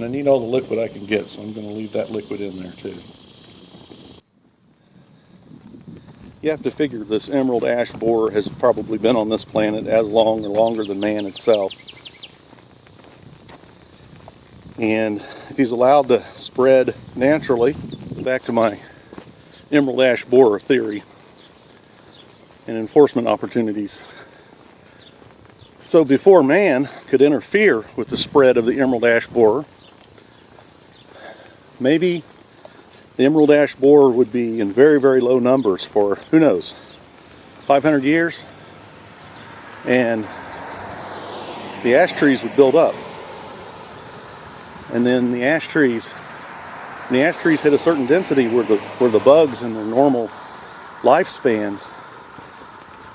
And I need all the liquid I can get, so I'm going to leave that liquid in there too. You have to figure this emerald ash borer has probably been on this planet as long or longer than man itself. And if he's allowed to spread naturally, back to my emerald ash borer theory and enforcement opportunities. So before man could interfere with the spread of the emerald ash borer, maybe the emerald ash borer would be in very, very low numbers for, who knows, 500 years, and the ash trees would build up. And then the ash trees hit a certain density where the bugs in their normal lifespan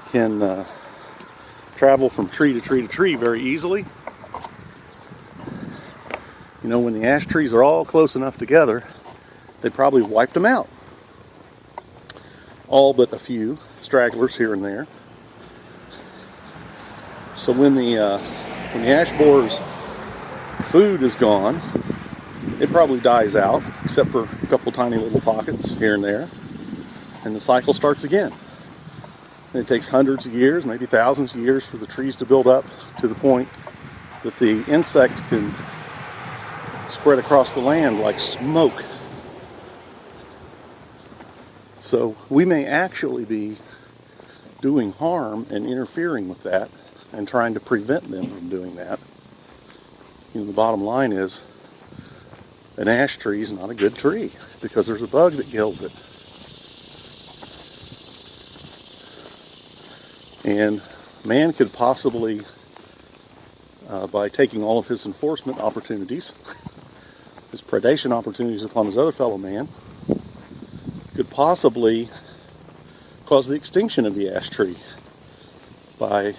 can travel from tree to tree to tree very easily. You know, when the ash trees are all close enough together, they probably wiped them out. All but a few stragglers here and there. So when the ash borer's food is gone, it probably dies out, except for a couple tiny little pockets here and there, and the cycle starts again. And it takes hundreds of years, maybe thousands of years for the trees to build up to the point that the insect can spread across the land like smoke. So we may actually be doing harm and interfering with that and trying to prevent them from doing that. You know, the bottom line is an ash tree is not a good tree because there's a bug that kills it. And man could possibly, by taking all of his enforcement opportunities, his predation opportunities upon his other fellow man, could possibly cause the extinction of the ash tree by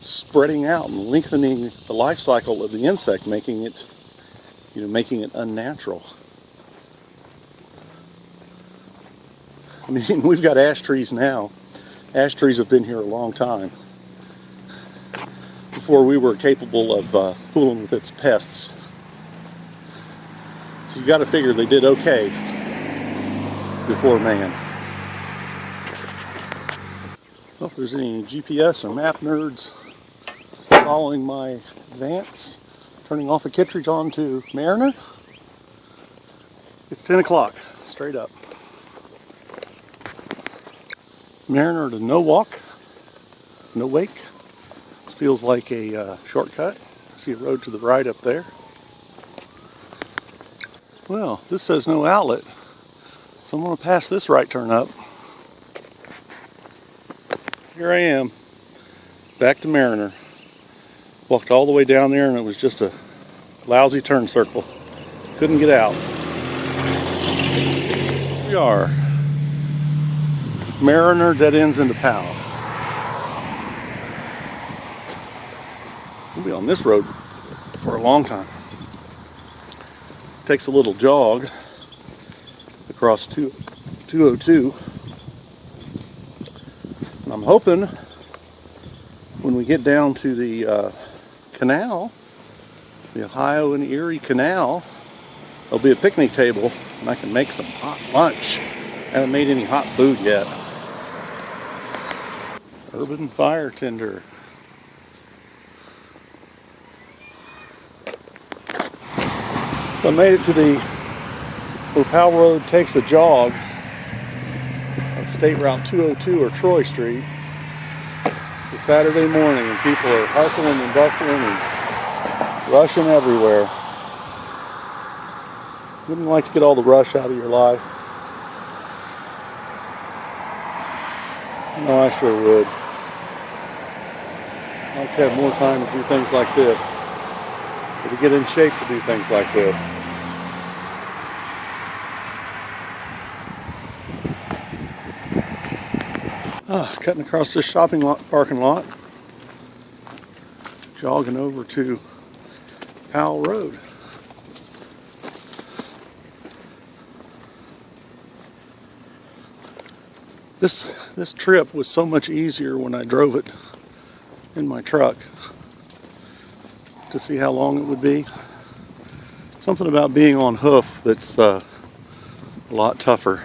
spreading out and lengthening the life cycle of the insect, making it unnatural. I mean, we've got ash trees now. Ash trees have been here a long time, before we were capable of fooling with its pests. So you got to figure they did okay before man. Well, if there's any GPS or map nerds following my advance, turning off of Kittredge onto Mariner, it's 10 o'clock, straight up. Mariner to no walk, no wake. This feels like a shortcut. I see a road to the right up there. Well, this says no outlet, so I'm going to pass this right turn up. Here I am, back to Mariner. Walked all the way down there and it was just a lousy turn circle. Couldn't get out. Here we are. Mariner dead ends into Powell. We'll be on this road for a long time. Takes a little jog across 202. And I'm hoping when we get down to the canal, the Ohio and Erie Canal, there'll be a picnic table and I can make some hot lunch. I haven't made any hot food yet. Urban Fire Tender. So I made it to where Powell Road takes a jog on State Route 202 or Troy Street. It's a Saturday morning and people are hustling and bustling and rushing everywhere. Wouldn't like to get all the rush out of your life? No, I sure would. I'd like to have more time to do things like this, or to get in shape to do things like this. Cutting across this shopping parking lot, jogging over to Powell Road. This trip was so much easier when I drove it in my truck. To see how long it would be. Something about being on hoof that's a lot tougher.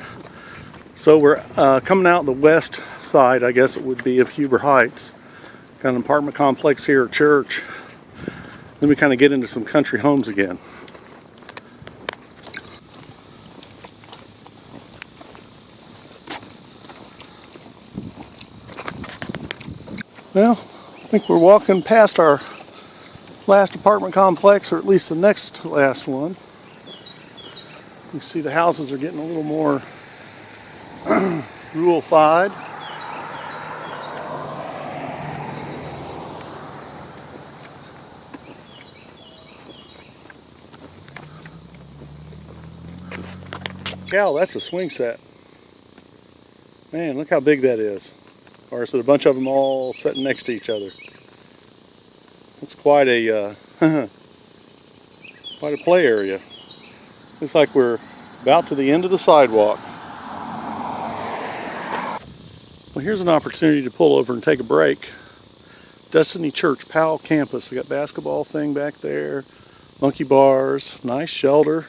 So we're coming out the west side, I guess it would be, of Huber Heights. Got an apartment complex here, a church. Then we kind of get into some country homes again. Well, I think we're walking past our last apartment complex, or at least the next last one. You see the houses are getting a little more rural-fied. Cow, that's a swing set. Man, look how big that is. Or is it a bunch of them all sitting next to each other? It's quite a quite a play area. Looks like we're about to the end of the sidewalk. Well, here's an opportunity to pull over and take a break. Destiny Church, Powell campus. They got basketball thing back there, monkey bars, nice shelter.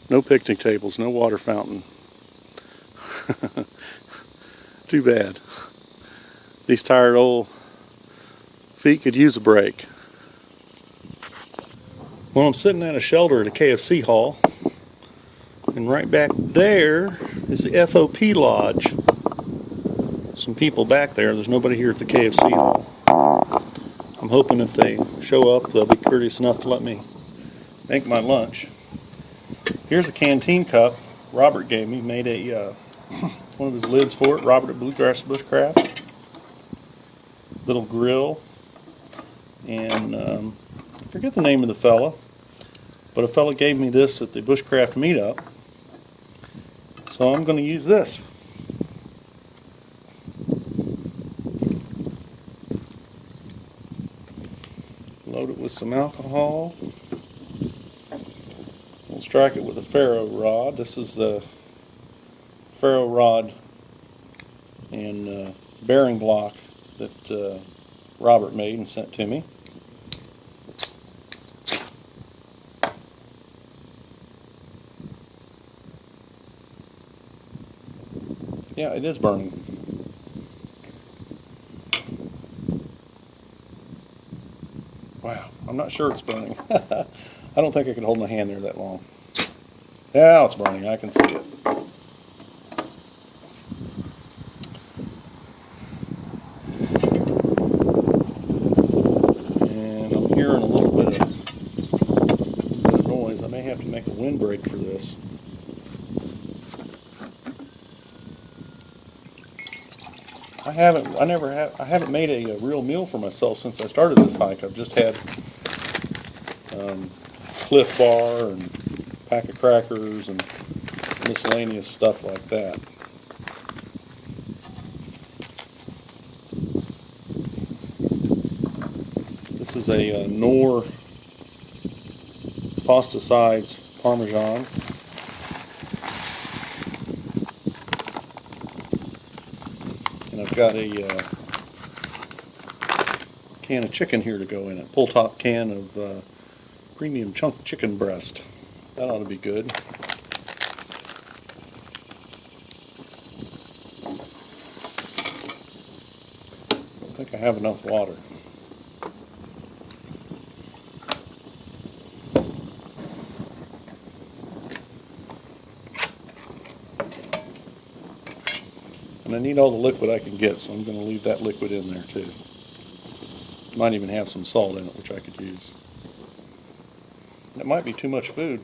No picnic tables, no water fountain. Too bad. These tired old feet could use a break. Well, I'm sitting at a shelter at a KFC hall, and right back there is the FOP Lodge. Some people back there. There's nobody here at the KFC hall. I'm hoping if they show up, they'll be courteous enough to let me make my lunch. Here's a canteen cup Robert gave me. Made a one of his lids for it. Robert at Bluegrass Bushcraft. Little grill, and I forget the name of the fella, but a fella gave me this at the Bushcraft meetup, so I'm going to use this. Load it with some alcohol. We'll strike it with a ferro rod. This is the ferro rod and bearing block that Robert made and sent to me. Yeah, it is burning. Wow, I'm not sure it's burning. I don't think I can hold my hand there that long. Yeah, it's burning. I can see it. And I'm hearing a little bit of noise. I may have to make a windbreak for this. I haven't made a real meal for myself since I started this hike. I've just had Cliff Bar and a pack of crackers and miscellaneous stuff like that. This is a Knorr pasta sides Parmesan. And I've got a can of chicken here to go in it. Pull top can of premium chunk chicken breast. That ought to be good. I think I have enough water. And I need all the liquid I can get, so I'm going to leave that liquid in there too. Might even have some salt in it, which I could use. It might be too much food.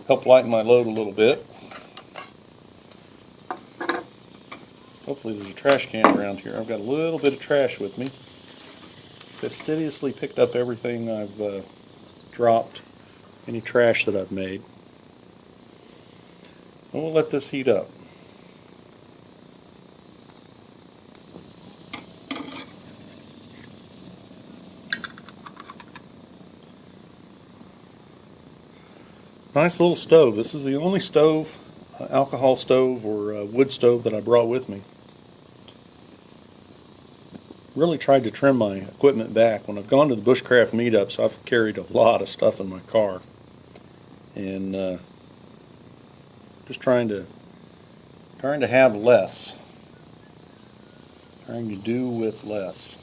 Help lighten my load a little bit. Hopefully there's a trash can around here. I've got a little bit of trash with me. Fastidiously picked up everything I've dropped, any trash that I've made. And we'll let this heat up. Nice little stove. This is the only stove, alcohol stove or wood stove that I brought with me. really tried to trim my equipment back. When I've gone to the bushcraft meetups, I've carried a lot of stuff in my car, and just trying to have less, trying to do with less.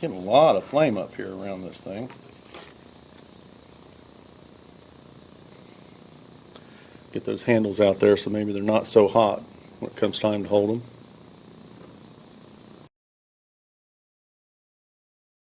Getting a lot of flame up here around this thing. Get those handles out there so maybe they're not so hot when it comes time to hold them.